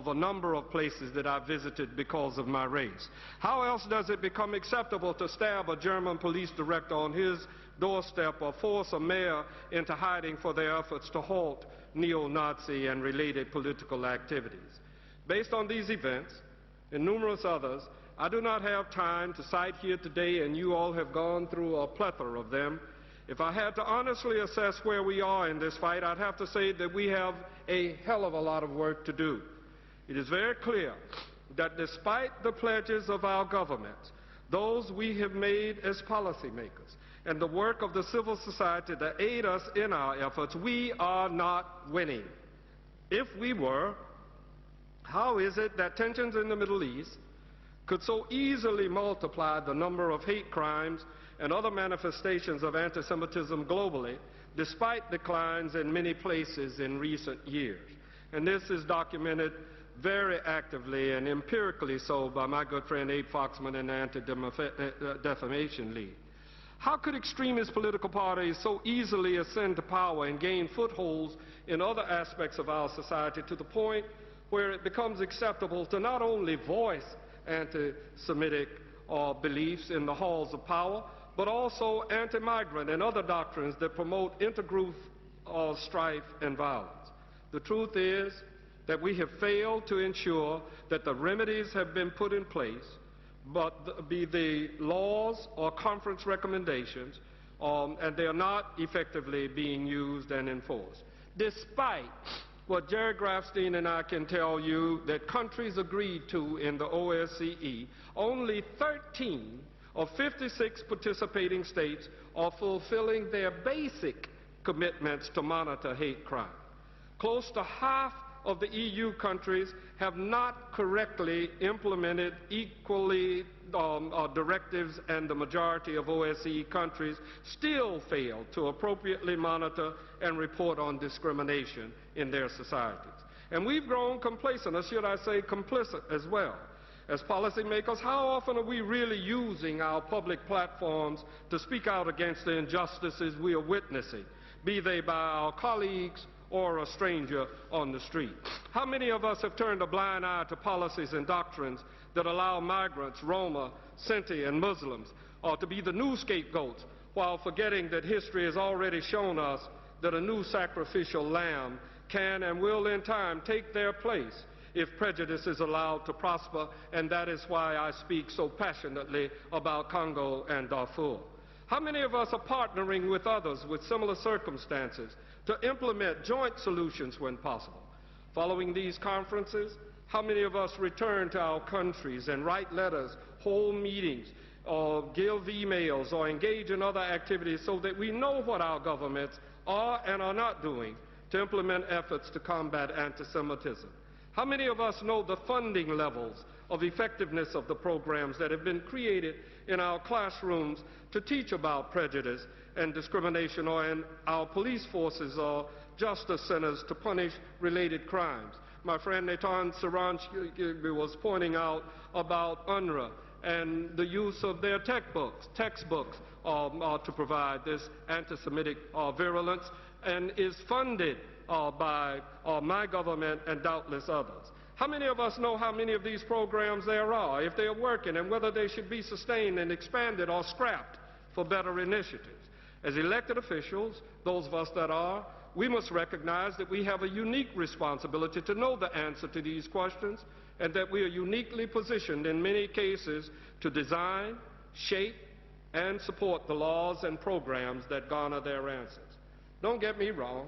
of a number of places that I visited because of my race. How else does it become acceptable to stab a German police director on his doorstep or force a mayor into hiding for their efforts to halt neo-Nazi and related political activities? Based on these events and numerous others, I do not have time to cite here today, and you all have gone through a plethora of them. If I had to honestly assess where we are in this fight, I'd have to say that we have a hell of a lot of work to do. It is very clear that despite the pledges of our governments, those we have made as policymakers, and the work of the civil society to aid us in our efforts, we are not winning. If we were, how is it that tensions in the Middle East could so easily multiply the number of hate crimes and other manifestations of anti-Semitism globally, despite declines in many places in recent years? And this is documented very actively and empirically so by my good friend Abe Foxman and the Anti-Defamation League. How could extremist political parties so easily ascend to power and gain footholds in other aspects of our society to the point where it becomes acceptable to not only voice anti-Semitic beliefs in the halls of power, but also anti-migrant and other doctrines that promote intergroup strife and violence? The truth is that we have failed to ensure that the remedies have been put in place, but be the laws or conference recommendations, and they are not effectively being used and enforced. Despite what Jerry Grafstein and I can tell you that countries agreed to in the OSCE, only 13 of 56 participating states are fulfilling their basic commitments to monitor hate crime. Close to half of the EU countries have not correctly implemented equally directives, and the majority of OSCE countries still fail to appropriately monitor and report on discrimination in their societies. And we've grown complacent, or should I say complicit as well. As policymakers, how often are we really using our public platforms to speak out against the injustices we are witnessing, be they by our colleagues or a stranger on the street? How many of us have turned a blind eye to policies and doctrines that allow migrants, Roma, Sinti, and Muslims to be the new scapegoats, while forgetting that history has already shown us that a new sacrificial lamb can and will in time take their place if prejudice is allowed to prosper? And that is why I speak so passionately about Congo and Darfur. How many of us are partnering with others with similar circumstances to implement joint solutions when possible? Following these conferences, how many of us return to our countries and write letters, hold meetings, or give emails, or engage in other activities so that we know what our governments are and are not doing to implement efforts to combat anti-Semitism? How many of us know the funding levels of effectiveness of the programs that have been created in our classrooms to teach about prejudice and discrimination, or in our police forces or justice centers to punish related crimes? My friend Nathan Saranski was pointing out about UNRWA and the use of their textbooks to provide this anti-Semitic virulence, and is funded by my government and doubtless others. How many of us know how many of these programs there are, if they are working, and whether they should be sustained and expanded or scrapped for better initiatives? As elected officials, those of us that are, we must recognize that we have a unique responsibility to know the answer to these questions, and that we are uniquely positioned in many cases to design, shape, and support the laws and programs that garner their answers. Don't get me wrong.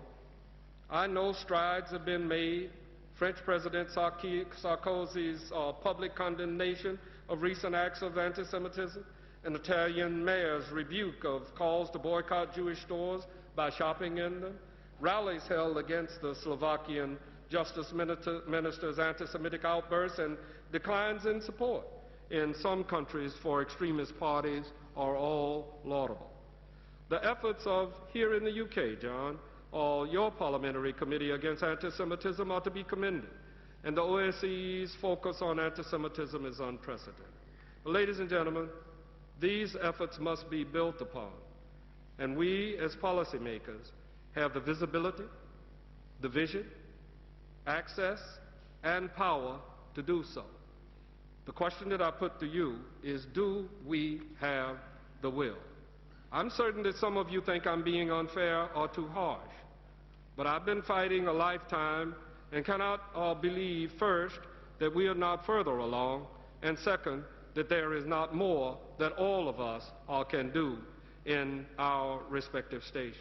I know strides have been made. French President Sarkozy's public condemnation of recent acts of anti-Semitism, an Italian mayor's rebuke of calls to boycott Jewish stores by shopping in them, rallies held against the Slovakian Justice Minister's anti-Semitic outbursts, and declines in support in some countries for extremist parties are all laudable. The efforts of, here in the UK, John, or your Parliamentary Committee Against Anti-Semitism are to be commended, and the OSCE's focus on anti-Semitism is unprecedented. But ladies and gentlemen, these efforts must be built upon, and we as policymakers have the visibility, the vision, access, and power to do so. The question that I put to you is, do we have the will? I'm certain that some of you think I'm being unfair or too harsh, but I've been fighting a lifetime and cannot believe, first, that we are not further along, and second, that there is not more that all of us can do in our respective stations.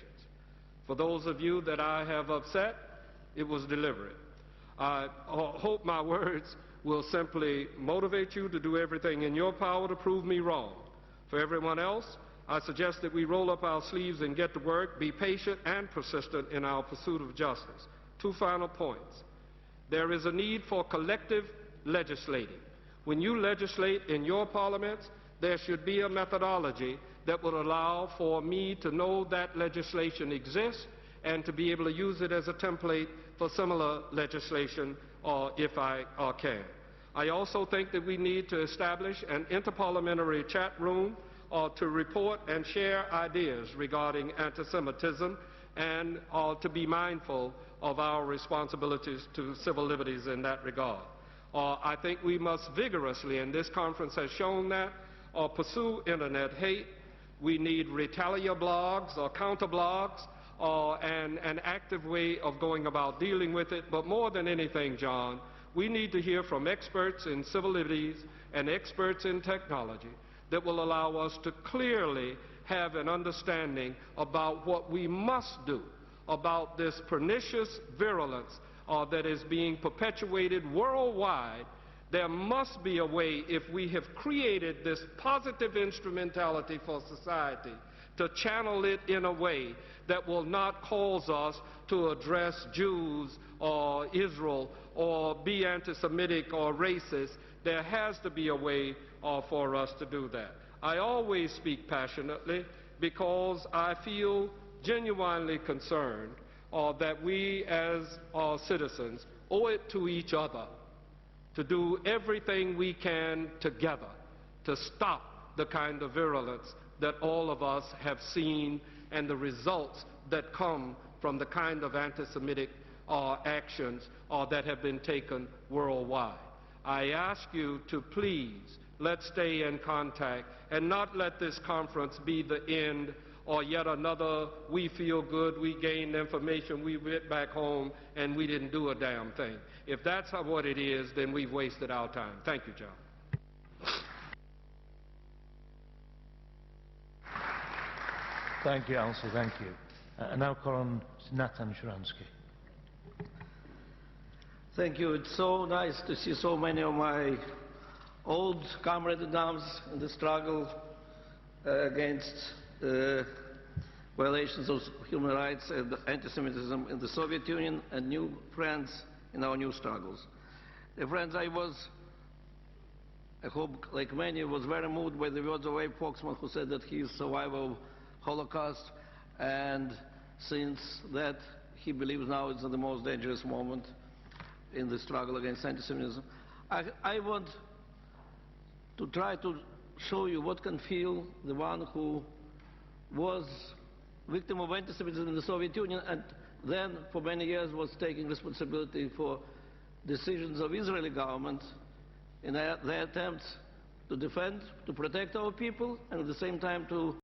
For those of you that I have upset, it was deliberate. I hope my words will simply motivate you to do everything in your power to prove me wrong. For everyone else, I suggest that we roll up our sleeves and get to work, be patient and persistent in our pursuit of justice. Two final points. There is a need for collective legislating. When you legislate in your parliaments, there should be a methodology that would allow for me to know that legislation exists and to be able to use it as a template for similar legislation if I can. I also think that we need to establish an inter-parliamentary chat room to report and share ideas regarding anti-Semitism and to be mindful of our responsibilities to civil liberties in that regard. I think we must vigorously, and this conference has shown that, pursue internet hate. We need retaliatory blogs or counter blogs and an active way of going about dealing with it. But more than anything, John, we need to hear from experts in civil liberties and experts in technology that will allow us to clearly have an understanding about what we must do about this pernicious virulence that is being perpetuated worldwide. There must be a way, if we have created this positive instrumentality for society, to channel it in a way that will not cause us to address Jews or Israel or be anti-Semitic or racist. There has to be a way for us to do that. I always speak passionately because I feel genuinely concerned that we as citizens owe it to each other to do everything we can together to stop the kind of virulence that all of us have seen and the results that come from the kind of anti-Semitic actions that have been taken worldwide. I ask you to please, let's stay in contact and not let this conference be the end or yet another, we feel good, we gained information, we went back home, and we didn't do a damn thing. If that's what it is, then we've wasted our time. Thank you, John. Thank you, Elsie, thank you. And now call on Nathan Sharansky. Thank you. It's so nice to see so many of my old comrades in arms in the struggle against violations of human rights and anti-Semitism in the Soviet Union, and new friends in our new struggles. Friends, I hope, like many, was very moved by the words of Abe Foxman, who said that he is a survivor of Holocaust, and since that, he believes now it's the most dangerous moment in the struggle against anti-Semitism. I want to try to show you what can feel the one who was victim of anti-Semitism in the Soviet Union and then for many years was taking responsibility for decisions of Israeli government in their attempts to defend, to protect our people, and at the same time to